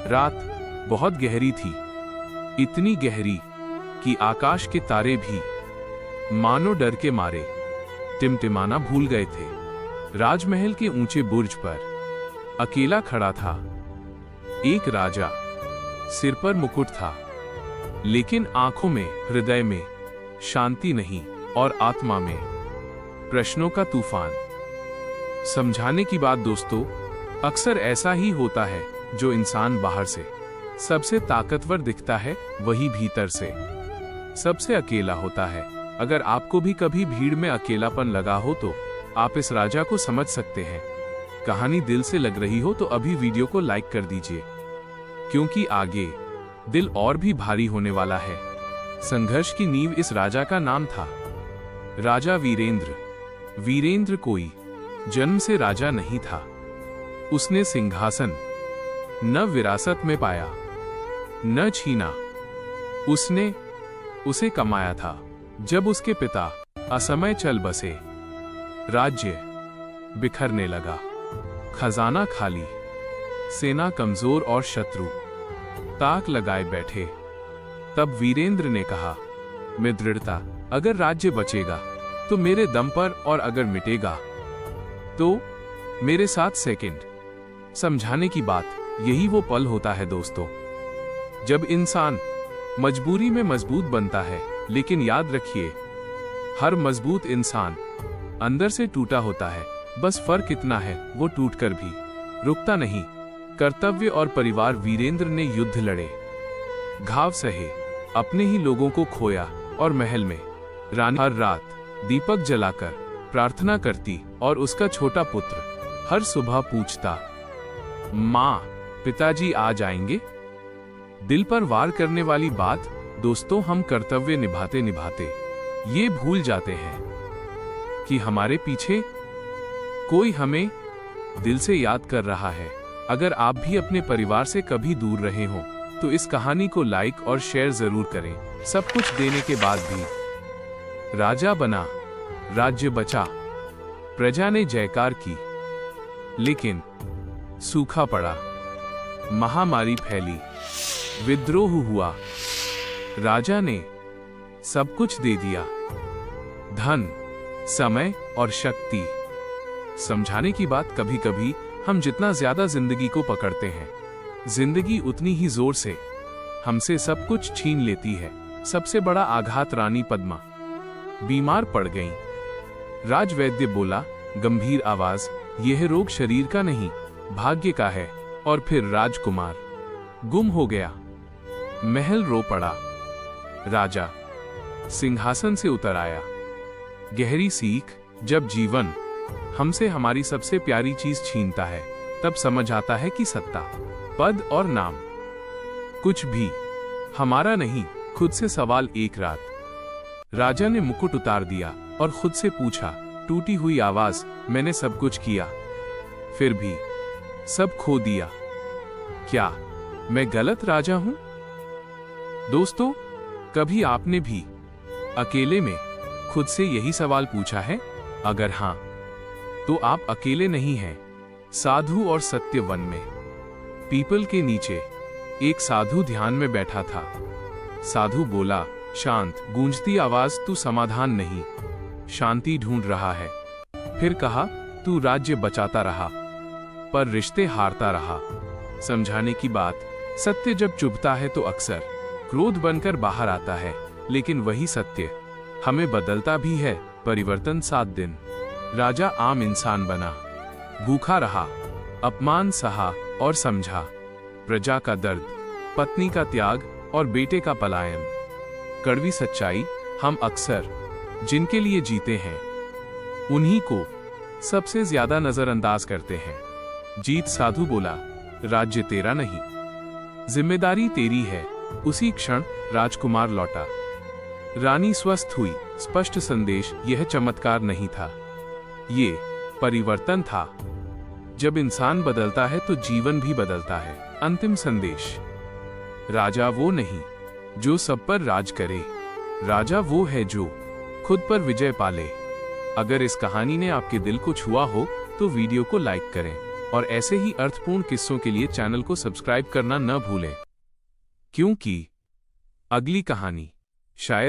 रात बहुत गहरी थी, इतनी गहरी कि आकाश के तारे भी मानो डर के मारे टिमटिमाना भूल गए थे। राजमहल के ऊंचे बुर्ज पर अकेला खड़ा था एक राजा। सिर पर मुकुट था, लेकिन आंखों में, हृदय में शांति नहीं और आत्मा में प्रश्नों का तूफान। समझाने की बात दोस्तों, अक्सर ऐसा ही होता है। जो इंसान बाहर से सबसे ताकतवर दिखता है, वही भीतर से सबसे अकेला होता है। अगर आपको भी कभी भीड़ में अकेलापन लगा हो तो आप इस राजा को समझ सकते हैं। कहानी दिल से लग रही हो तो अभी वीडियो को लाइक कर दीजिए, क्योंकि आगे दिल और भी भारी होने वाला है। संघर्ष की नींव इस राजा का नाम था राजा वीरेंद्र। वीरेंद्र कोई जन्म से राजा नहीं था। उसने सिंहासन न विरासत में पाया, न छीना। उसने उसे कमाया था जब उसके पिता असमय चल बसे। राज्य बिखरने लगा, खजाना खाली, सेना कमजोर और शत्रु ताक लगाए बैठे। तब वीरेंद्र ने कहा, मैं दृढ़ता, अगर राज्य बचेगा तो मेरे दम पर, और अगर मिटेगा तो मेरे साथ। सेकंड समझाने की बात, यही वो पल होता है दोस्तों, जब इंसान मजबूरी में मजबूत बनता है। लेकिन याद रखिए, हर मजबूत इंसान अंदर से टूटा होता है। बस फर्क इतना है, वो टूटकर भी रुकता नहीं। कर्तव्य और परिवार। वीरेंद्र ने युद्ध लड़े, घाव सहे, अपने ही लोगों को खोया, और महल में रानी हर रात दीपक जलाकर प्रार्थना करती, और उसका छोटा पुत्र हर सुबह पूछता, माँ, पिताजी आ जाएंगे? दिल पर वार करने वाली बात दोस्तों, हम कर्तव्य निभाते निभाते ये भूल जाते हैं कि हमारे पीछे कोई हमें दिल से याद कर रहा है। अगर आप भी अपने परिवार से कभी दूर रहे हो तो इस कहानी को लाइक और शेयर जरूर करें। सब कुछ देने के बाद भी राजा बना, राज्य बचा, प्रजा ने जयकार की। लेकिन सूखा पड़ा, महामारी फैली, विद्रोह हुआ। राजा ने सब कुछ दे दिया, धन, समय और शक्ति। समझाने की बात, कभी कभी हम जितना ज्यादा जिंदगी को पकड़ते हैं, जिंदगी उतनी ही जोर से हमसे सब कुछ छीन लेती है। सबसे बड़ा आघात रानी पद्मा बीमार पड़ गईं। राजवैद्य बोला, गंभीर आवाज, यह रोग शरीर का नहीं, भाग्य का है। और फिर राजकुमार गुम हो गया। महल रो पड़ा। राजा सिंहासन से उतर आया। गहरी सीख, जब जीवन हमसे हमारी सबसे प्यारी चीज छीनता है, तब समझ आता है कि सत्ता, पद और नाम कुछ भी हमारा नहीं। खुद से सवाल एक रात राजा ने मुकुट उतार दिया और खुद से पूछा, टूटी हुई आवाज, मैंने सब कुछ किया, फिर भी सब खो दिया। क्या मैं गलत राजा हूं? दोस्तों, कभी आपने भी अकेले में खुद से यही सवाल पूछा है? अगर हां, तो आप अकेले नहीं हैं। साधु और सत्य वन में पीपल के नीचे एक साधु ध्यान में बैठा था। साधु बोला, शांत गूंजती आवाज, तू समाधान नहीं, शांति ढूंढ रहा है। फिर कहा, तू राज्य बचाता रहा, पर रिश्ते हारता रहा। समझाने की बात, सत्य जब चुभता है तो अक्सर क्रोध बनकर बाहर आता है, लेकिन वही सत्य हमें बदलता भी है। परिवर्तन 7 दिन। राजा आम इंसान बना, भूखा रहा, अपमान सहा और समझा प्रजा का दर्द, पत्नी का त्याग और बेटे का पलायन। कड़वी सच्चाई, हम अक्सर जिनके लिए जीते हैं उन्हीं को सबसे ज्यादा नजरअंदाज करते हैं। जीत साधु बोला, राज्य तेरा नहीं, जिम्मेदारी तेरी है। उसी क्षण राजकुमार लौटा, रानी स्वस्थ हुई। स्पष्ट संदेश, यह चमत्कार नहीं था, ये परिवर्तन था। जब इंसान बदलता है तो जीवन भी बदलता है। अंतिम संदेश, राजा वो नहीं जो सब पर राज करे, राजा वो है जो खुद पर विजय पाले। अगर इस कहानी ने आपके दिल को छुआ हो तो वीडियो को लाइक करें, और ऐसे ही अर्थपूर्ण किस्सों के लिए चैनल को सब्सक्राइब करना न भूलें, क्योंकि अगली कहानी शायद